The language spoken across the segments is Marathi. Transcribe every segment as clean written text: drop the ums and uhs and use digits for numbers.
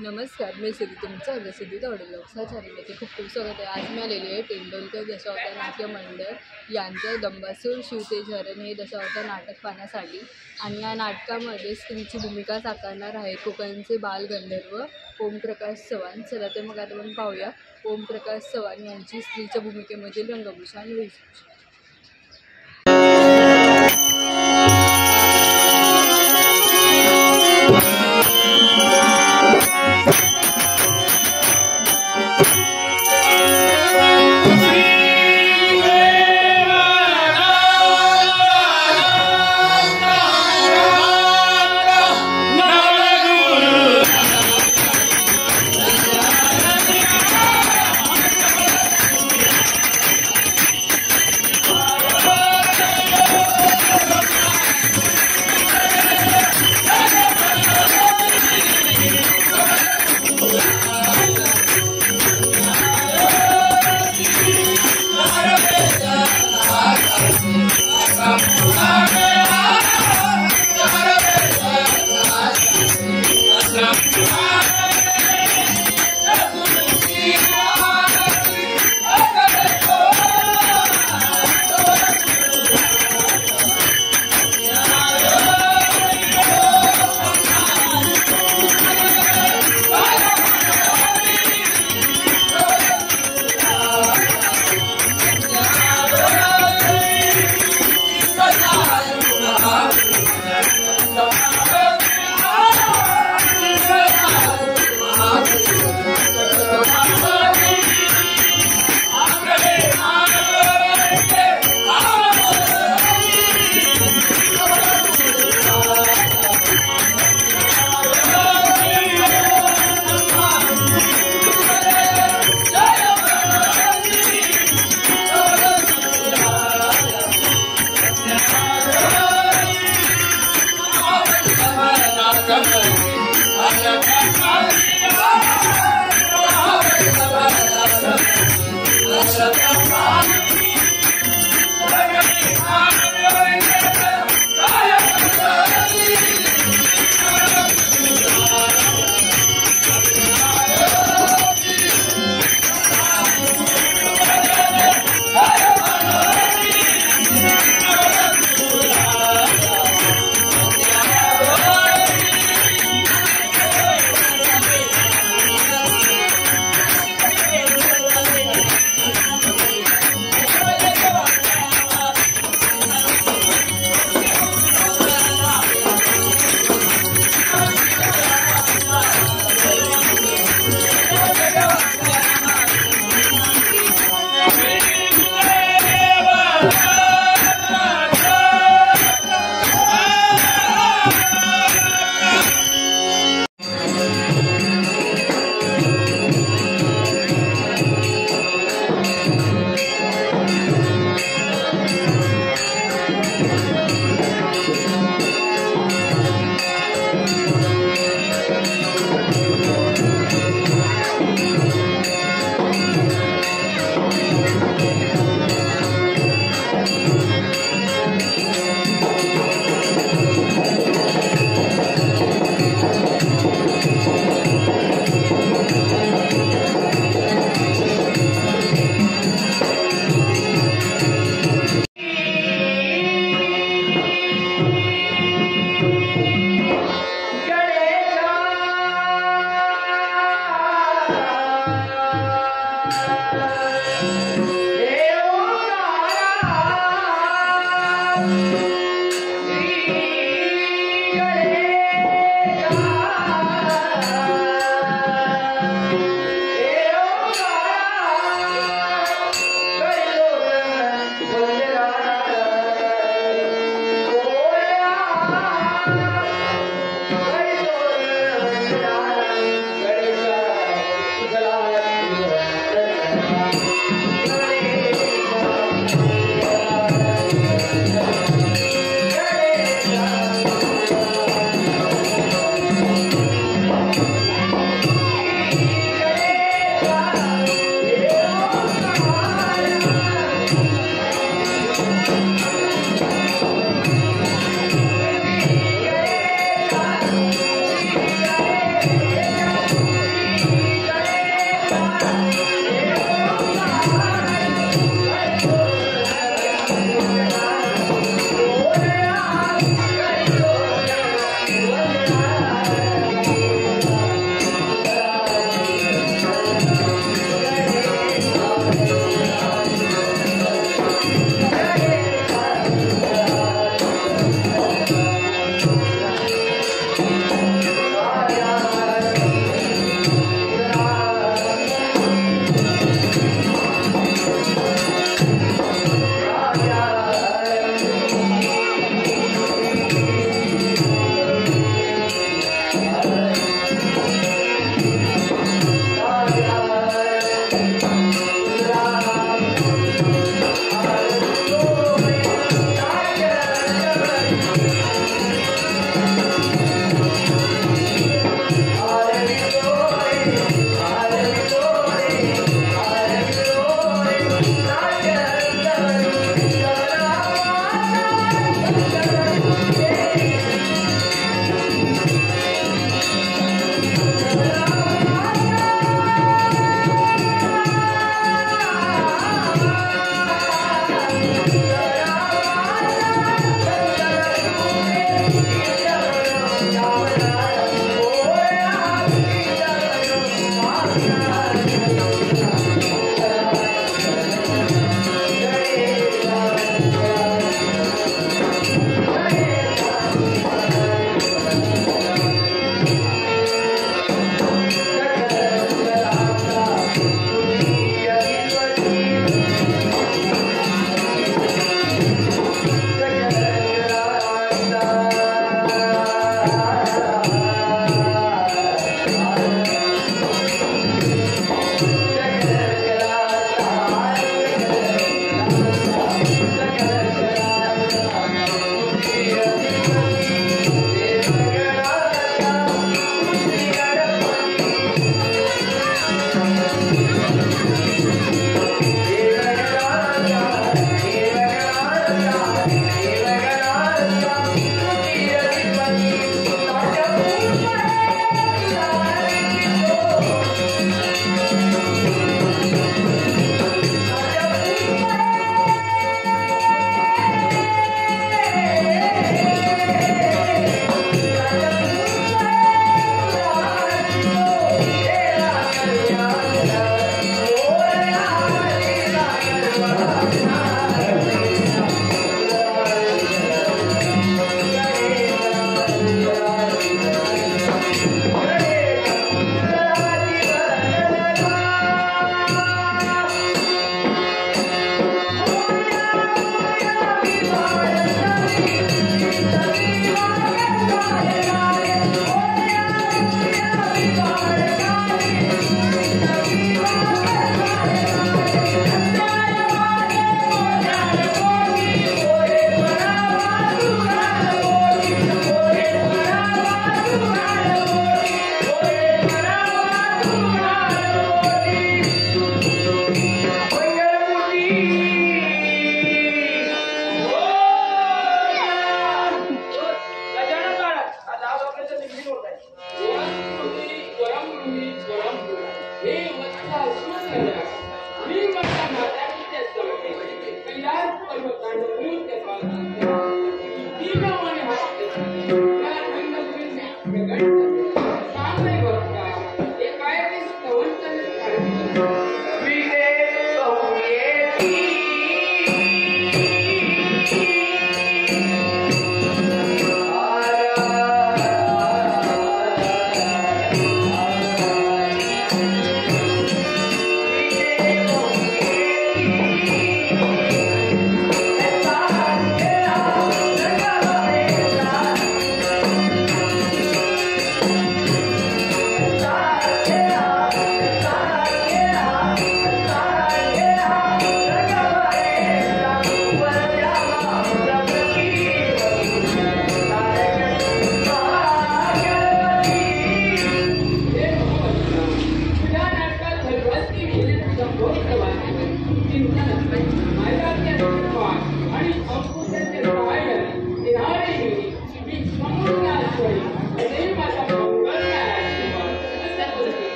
नमस्कार, मी सिद्धी तुमचं सिद्धी दौडे लोकसा चॅनलमध्ये खूप खूप स्वागत आहे। आज मी आलेली आहे तेंडुलकर दशावतार नाट्य मंडळ यांचं दंबासूर शिवते झरण हे दशावतार नाटक पाहण्यासाठी। आणि या नाटकामध्ये स्त्रीची भूमिका साकारणार आहे कोकणचे बालगंधर्व ओमप्रकाश चव्हाण। चला तर मग आता आपण पाहूया ओमप्रकाश चव्हाण यांची स्त्रीच्या भूमिकेमधील रंगभूषा आणि वेशभूषा।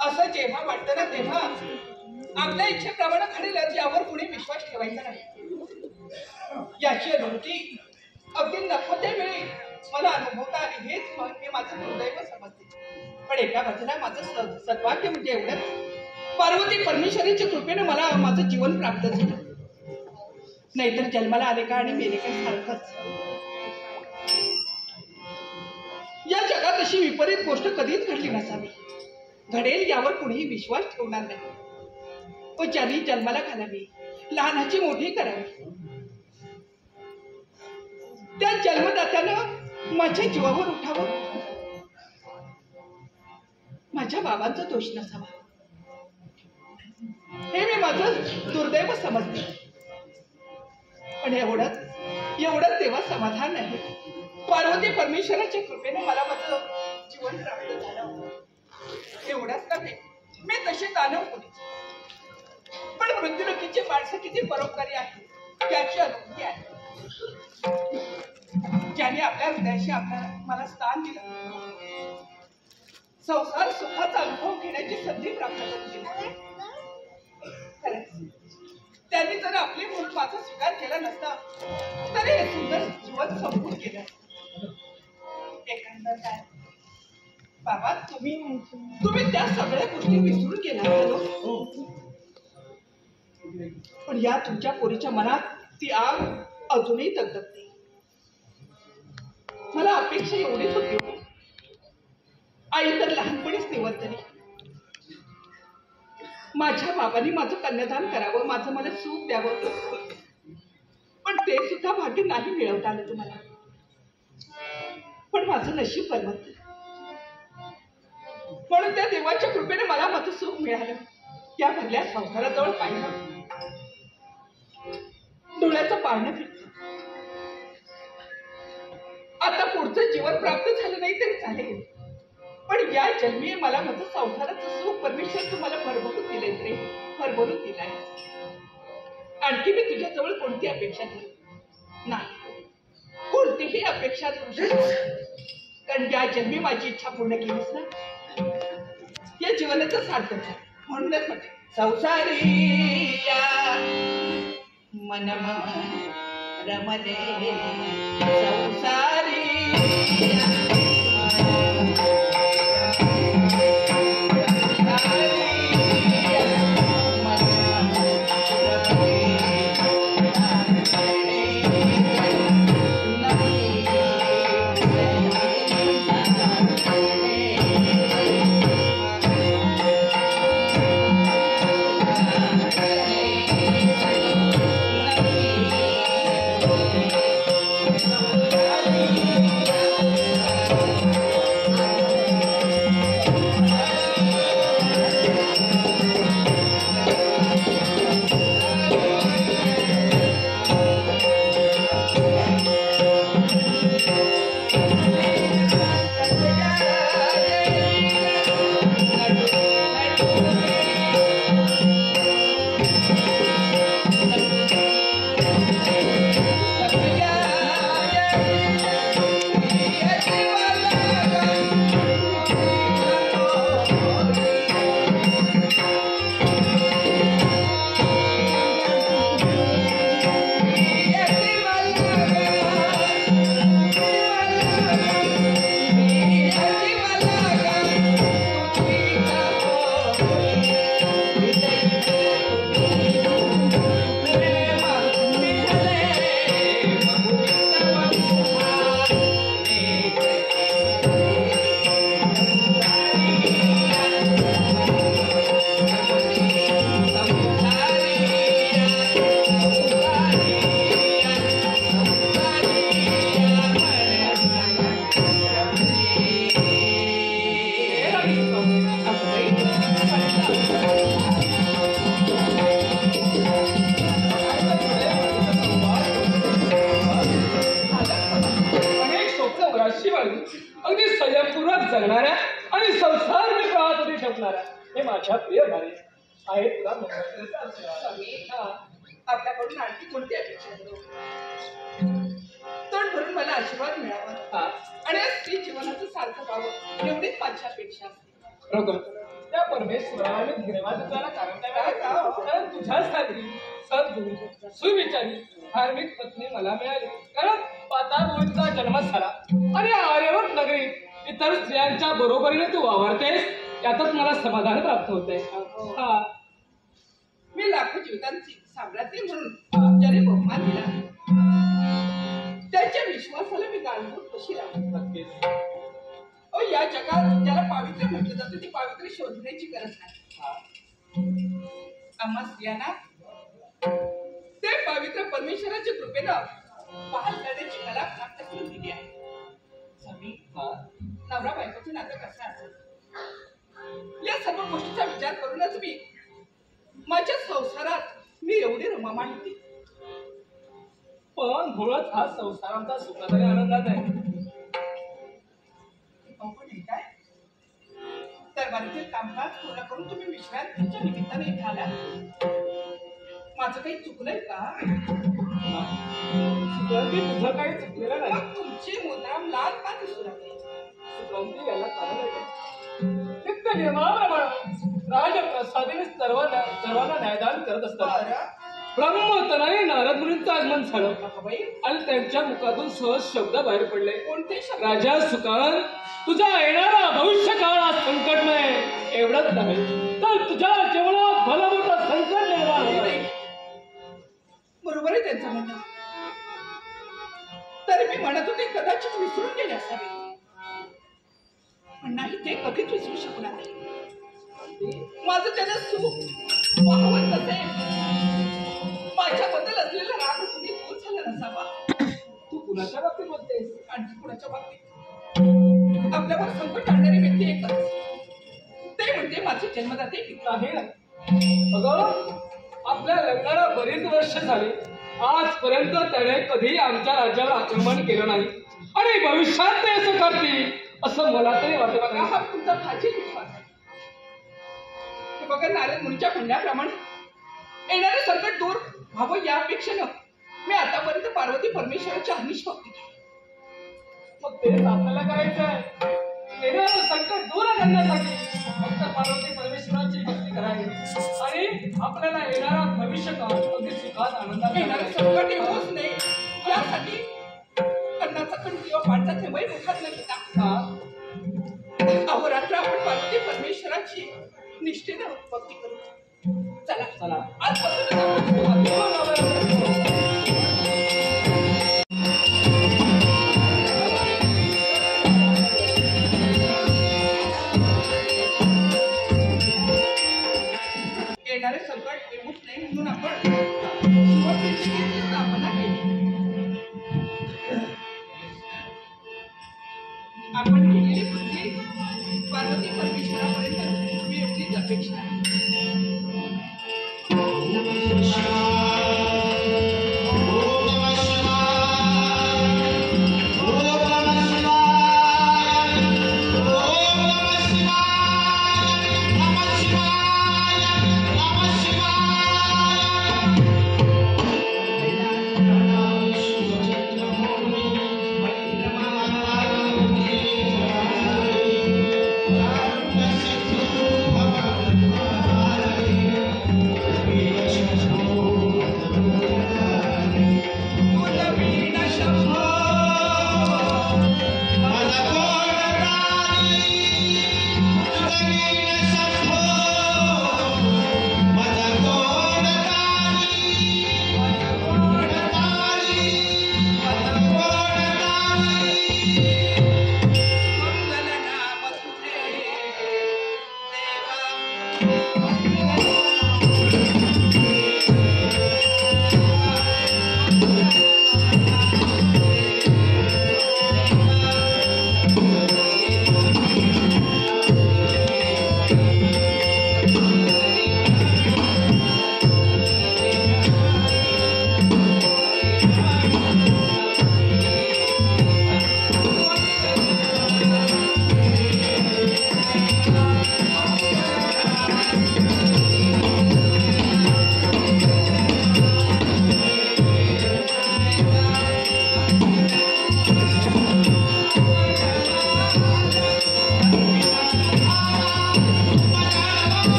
असं जेव्हा वाटतं ना तेव्हा आपल्या इच्छेप्रमाणे घडेलच यावर कुणी विश्वास ठेवायचा नाही. याची अनुभूती अगदी नको ते वेळी मला अनुभवता आली हेच मी माझं दुर्दैव समजते. पण एका बाजूला माझं सद्भाग्य म्हणजे एवढंच, पार्वती परमेश्वरीच्या कृपेने मला माझं जीवन प्राप्त झालं. नाहीतर जन्माला आले का आणि मेले का सारखंच. या जगात अशी विपरीत गोष्ट कधीच घडली नसावी. घडेल यावर कुणीही विश्वास ठेवणार नाही. व ज्यांनी जन्माला घालावी, लहानाची मोठी करावी, त्या जन्मदात्यानं माझ्या जीवावर उठावं. माझ्या बाबांचा दोष नसावा हे मी माझं दुर्दैव समजते. पण एवढंच तेव्हा समाधान नाही. पार्वती परमेश्वराच्या कृपेने मला माझं जीवन प्राप्त झालं. एवढंच नव्हे, मी तसे दानव होते. पण मृत्यूलोकीची माणसं किती परोपकारी आहे याची अनुभूती आहे. ज्याने आपल्या हृदयाशी मला स्थान दिलं, संसार सुखाचा अनुभव घेण्याची संधी प्राप्त करून दिली. त्यांनी जर आपले म्हणून माझा स्वीकार केला नसता तर हे सुंदर जीवन संपून गेलं. एकंदर काय बाबा, तुम्ही त्या सगळ्या गोष्टी विसरून गेला. पण या तुमच्या पोरीच्या मनात ती आग अजूनही तगतगते. मला अपेक्षा एवढीच होती, आई तर लहानपणीच निवर्तली. माझ्या बाबांनी माझं कन्यादान करावं, माझं मला सुख द्यावं. पण ते सुद्धा भाग्य नाही मिळवता आलं तुम्हाला. पण माझं नशीब बलवत, म्हणून त्या देवाच्या कृपेने मला माझं सुख मिळालं. या भरल्या संसाराजवळ पाहिलं, डोळ्याचं पारणं फिरतं. आता पुढचं जीवन प्राप्त झालं नाही तरी चालेल, पण या जन्मी मला माझं संसाराचं सुख परमेश्वर तुम्हाला भरभरून दिलंय रे, भरभरून दिलाय. आणखी मी तुझ्याजवळ कोणती अपेक्षा धरू नाही, कोणतीही अपेक्षा धरू शकत. कारण या जन्मी माझी इच्छा पूर्ण केलीस ना, या जीवनाचं सार्थक झालं. म्हणूनच म्हणते संसारी मन रमले संसारी. अगदी संयमपूर्वक जगणाऱ्या आणि संसार मित्रात ठेवणाऱ्या हे माझ्या प्रिय भारी आहे. तुला आपल्याकडून आणखी कोणती अपेक्षा तोंड भरून मला आशीर्वाद मिळावा आणि स्त्री जीवनाचं सार्थक व्हावं एवढीच माझी अपेक्षा असते. बरोबर, त्या परमेश्वराने धन्यवाद तुला कारण तुझ्यासाठी सद्गुरू सुविचारी धार्मिक पत्नी मला मिळाली. कारण पाताळ तुझा जन्म झाला आणि आर्यवत नगरीत इतर स्त्रियांच्या बरोबरीने तू वावरतेस यातच मला समाधान प्राप्त होते. हा मी लाखो जीवितांची साम्राज्ञी म्हणून ज्याने बहुमान दिला त्याच्या विश्वासाला मी गांडून कशी राहू. या जगात ज्याला पावित्र्य म्हटलं जातं ती पावित्र्य शोधण्याची गरज नाही. आम्हा स्त्रियांना ते पवित्र परमेश्वराच्या कृपेनं पाल करण्याची कला प्राप्त करून दिली आहे. स्वामी, नवरा बायकोचं नातं कसं असेल या सर्व गोष्टीचा विचार करूनच मी माझ्या संसारात मी एवढी रमा मांडते. पण मुळात हा संसार आमचा सुखादायी आनंदात आहे. काय दरबारीतील कामकाज पूर्ण करून तुम्ही विश्रांतीच्या निमित्ताने इथे आला. माझं काही चुकलंय का? तुझं काही चुकलेलं नाही. मग तुमची मुद्राम लाल का दिसू लागली? सुगंधी याला कारण आहे. नित्य नियमाप्रमाणे राजप्रसादीने सर्वांना न्यायदान करत असतात. ब्रह्मतनाने नारद मुनींचं आगमन झालं आणि त्यांच्या मुखातून सहज शब्द बाहेर पडले. कोणते शब्द? राजा सुकान, तुझा येणारा भविष्य काळ हा संकटमय एवढंच नाही तर तुझ्या जीवनात भलं मोठं संकट निर्माण होईल. बरोबर आहे त्यांचं म्हणणं. तरी मी म्हणत होते कदाचित विसरून गेले असावे, पण नाही, ते कधीच विसरू शकणार नाही. माझं त्याचं सुख पाहवत नसेल माझ्याबद्दल असलेला राग तुम्ही दूर झाला नसावा. तू कुणाच्या बाबतीत बोलतेस? आणखी कुणाच्या बाबतीत? आपल्यावर संकट आणणारी व्यक्ती एकच, ते म्हणजे माझे जन्मदाते पिता. अगं, आपल्या लग्नाला बरीच वर्ष झाली, आजपर्यंत त्याने कधी आमच्या राज्यावर आक्रमण केलं नाही आणि भविष्यात ते असं करतील असं मला तरी वाटत बघा, नाही. हा तुमचा फाजील विश्वास आहे. हे बघा, नारद मुनीच्या म्हणण्याप्रमाणे येणारे संकट दूर व्हावं या अपेक्षेनं मी आतापर्यंत पार्वती परमेश्वराची अनिश भक्ती केली. मग तेच आपल्याला करायचं आहे. येणारं संकट दूर करण्यासाठी फक्त पार्वती परमेश्वराची भक्ती करावी आणि आपल्याला येणारा भविष्य काळ अगदी सुखात आनंदात येणारे संकट येऊच नाही यासाठी अन्नाचा खंड किंवा पाण्याचा थेंबही मुखात न घेता अहोरात्र आपण पार्वती परमेश्वराची निष्ठेने भक्ती करू. चला चला. आजपासून आपण सुरुवात करू. येणारे संकट येऊच नाही म्हणून आपण शिवपूजेची स्थापना केली. आपण केलेली बुद्धी पार्वती परमेश्वरापर्यंत मी एवढीच अपेक्षा आहे.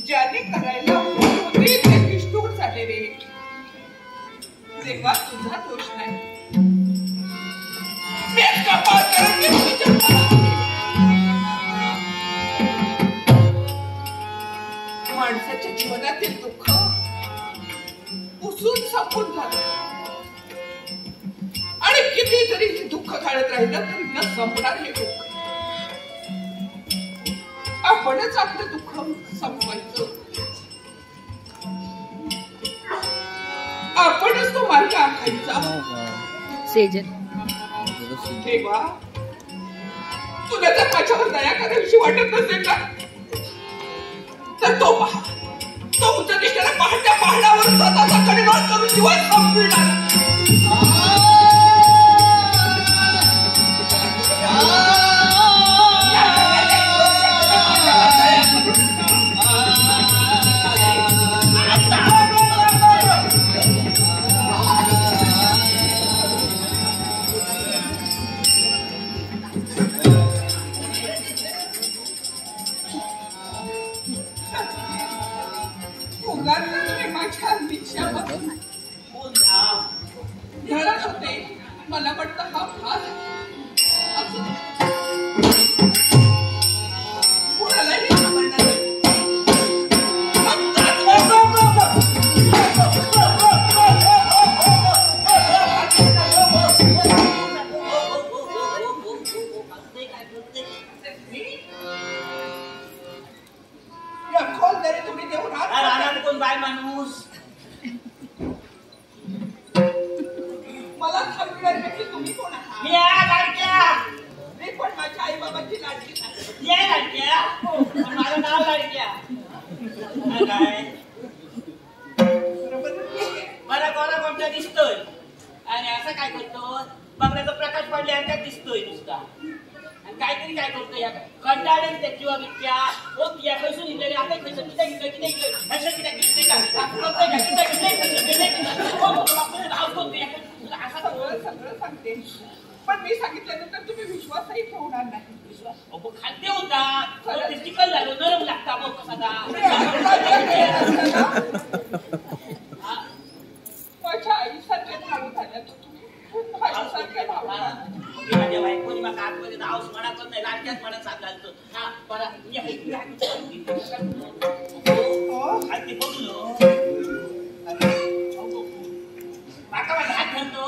ज्याने करायला होते ते निष्ठूर झाले रे. तेव्हा तुझा दोष नाही. मी कपाळ करून माणसाच्या जीवनातील दुःख पुसून संपून झालं आणि किती जरी दुःख काढत राहिलं तरी न संपणार हे दुःख. आपणच आपलं दुःख संपवायचं, आपणच तो मार्ग आखायचा. सेजल देवा, तुला जर माझ्यावर दया करावीशी वाटत नसेल ना, तर तो पहा, तो उच्च दिसणाऱ्या पहाट्या पहाडावर स्वतःचा कडेलोट करून दिवस संपविणार. धडक होते, मला वाटतं हा भाग कुणालाही आवडणार नाही. या खोल दरी तुम्ही देऊन राहणार कोण बाय माणूस मला थांबविणार की तुम्ही कोण आहात? मी आहे लाडक्या. मी पण माझ्या आई बाबांची लाडकी आहे. ये लाडक्या. माझं नाव लाडक्या. काय बरोबर आहे. मला कोणा कोणता दिसतोय आणि असं काय करतो, बघण्याचा प्रकाश पडल्यासारखा दिसतोय नुसता, आणि काहीतरी काय करतो या कंटाळले त्याची वागितल्या ओ या पैसून इकडे आता पैसून किती किती किती किती असं किती किती सगळं सांगते, पण मी सांगितल्यानंतर तुम्ही विश्वासही ठेवणार नाही. खाद्य होता चिकन झालो नरम लागता मग कसा माझ्या आईसारखे भाऊ झाल्या तर तुम्ही माझ्यासारखे भाऊ. माझ्या बायकोनी मग आतमध्ये नाव म्हणत नाही, लाडक्याच म्हणत सांगायचं. हा बरं खाद्य बघलो काका माझा हात घालतो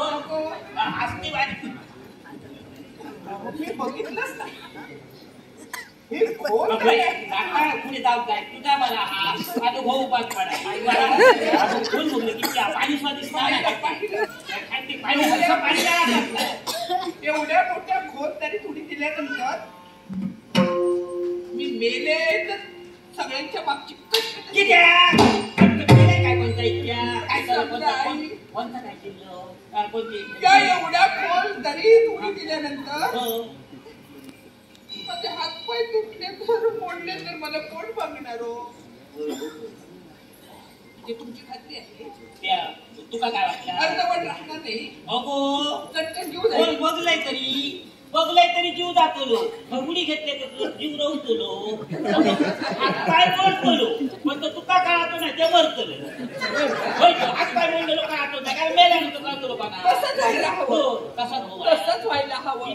असते बारीक. मी बघितलंच नाही. हे खोल पुढे जाऊ काय तुझा मला हा माझा भाऊ उपास पडा फुल बोलले की पाणी स्वादिष्ट एवढ्या मोठ्या खोल तरी थोडी दिल्यानंतर मी मेले तर सगळ्यांच्या मागची कशी काय कोणता इतक्या काय कोणता काय केलं कोणती त्या एवढ्या खोल दरी थोडी दिल्यानंतर माझे हातपाय तुटले तर मोडले तर मला कोण बघणार हो? ते तुमची खात्री आहे. तुका काय वाटलं अर्धवट राहणार नाही. अगो चटकन घेऊ जाईल. बघलाय तरी जीव दाखवलो, उडी घेतले तर जीव रवतलो, हातपाय मोडतलो, पण तो तुका काढतो नाही ते मरतलो. हातपाय मोडलेलो काढतो नाही काय मेल्याने तो काढतो लोकांना. तसंच व्हायला हवं. तसंच व्हायला हवं.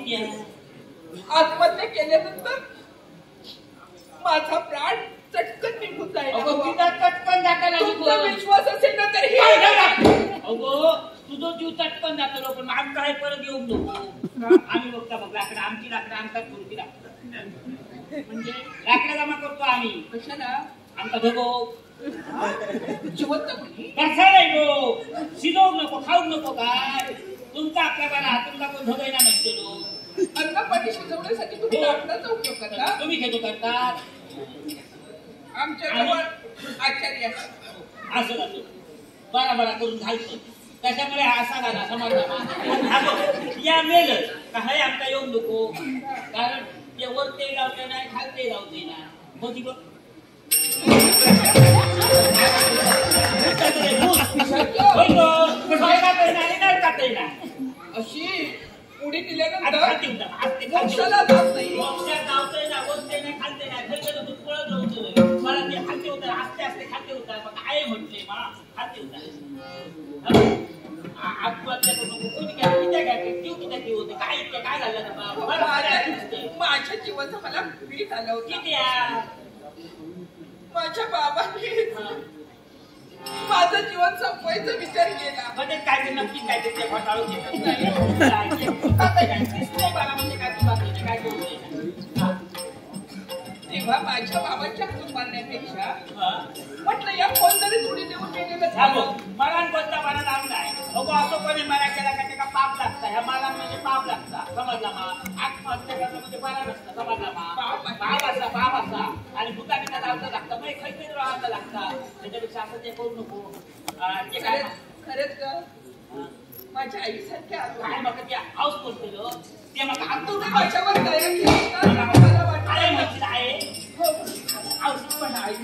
आत्महत्या केल्यानंतर माझा प्राण चटकन निघून जाईल. तुमचा विश्वास असेल ना तर अगो तुझो जीव चटकन जातो पण आमचा हे परत येऊन नको. आम्ही बघता बघ लाकडं आमची लाकडं आमचा पुरती लाकडं म्हणजे लाकडं जमा करतो आम्ही. कशाला? आमचा धगो जिवंत कोणी कसा नाही गो शिजवू नको खाऊ नको काय तुमचा आपल्या बाला तुमचा कोण धगयना नसतो. अन्न पाणी शिजवण्यासाठी तुम्ही लाकडाचा उपयोग करता. तुम्ही घेतो करतात आमच्या जवळ आचार्य असं जातो बरा बरा करून घालतो. त्याच्यामुळे असा झाला समाज या मेल काय आमचा येऊन नको कारण ते वरते लावते नाही खालते लावते ना मोदी बघ अशी उडी दिल्यानंतर खालते मोक्षाला जात नाही. मोक्षात जावतोय ना वरते नाही खालते नाही घरी दूध पळत जाऊ मला ते खालते होतं आस्ते आस्ते खालते होतात मग काय म्हटले मला खालते होतात आत्महत्या करू कोणी किती होते काय झालं माझ्या जीवाचं मला भीत आलं होतं. किती माझ्या बाबाने माझं जीवन संपवायचा विचार केला. म्हणजे काय नक्की काय ते घोटाळू म्हणजे काय तुला काय तेव्हा माझ्या बाबांच्या हातून मारण्यापेक्षा हा. म्हटलं या फोन तरी थोडी देऊन गेलेलं थांबो. झालं. मरण कोणता मला नाव नाही अगो असं कोणी मरा केला का त्याला पाप लागता ह्या मरण म्हणजे पाप लागता समजला मा आत्महत्या करणं म्हणजे मरण असतं समजला मा पाप असा आणि भूताने त्याला अर्थ लागतं मग खैतरी राहायला लागता त्याच्यापेक्षा असं ते करू नको ते काय खरंच ग माझ्या आईसारख्या काय मग ते हाऊस बोलतो ते मग तुम्ही माझ्यावर दया केली का? मला वाटलं आहे म्हटलं आहे हो, हाऊस पण आई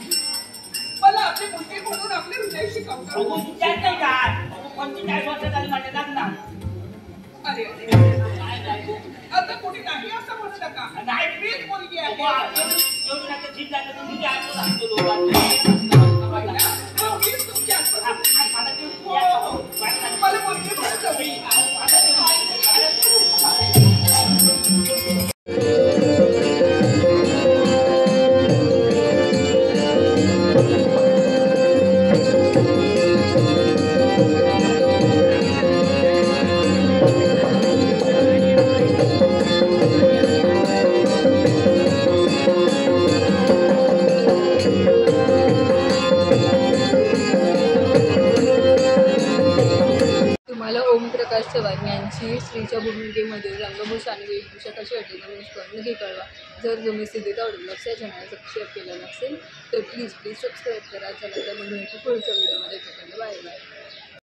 मला आपली मुलगी म्हणून आपले हृदय शिकवतो. बघू विचार नाही काय कोणती काय वर्ष झाली माझ्या लग्नात अरे अरे काय नाही आता कोणी नाही असं म्हणू नका. नाही मीच मुलगी आहे. एवढी आता जीप झाली तर तुझी आठवण लागतो लोकांना हो, मीच तुमची आत्मसात. मला ते मला मुलगी म्हणत हवी. तुम्हाला ओमप्रकाश चव्हाण यांची स्त्रीच्या भूमिकेमध्ये रंगभूषा आणि वेशभूषा कशी वाटली कमेंट नक्की कळवा. जर तुम्ही सिद्धीता ऑडिओब्लॉग्स या चॅनल सबस्क्राईब केलं नसेल तर प्लीज सबस्क्राईब करा. चला तर मग भेटू पुढच्या व्हिडिओमध्ये. Bye bye.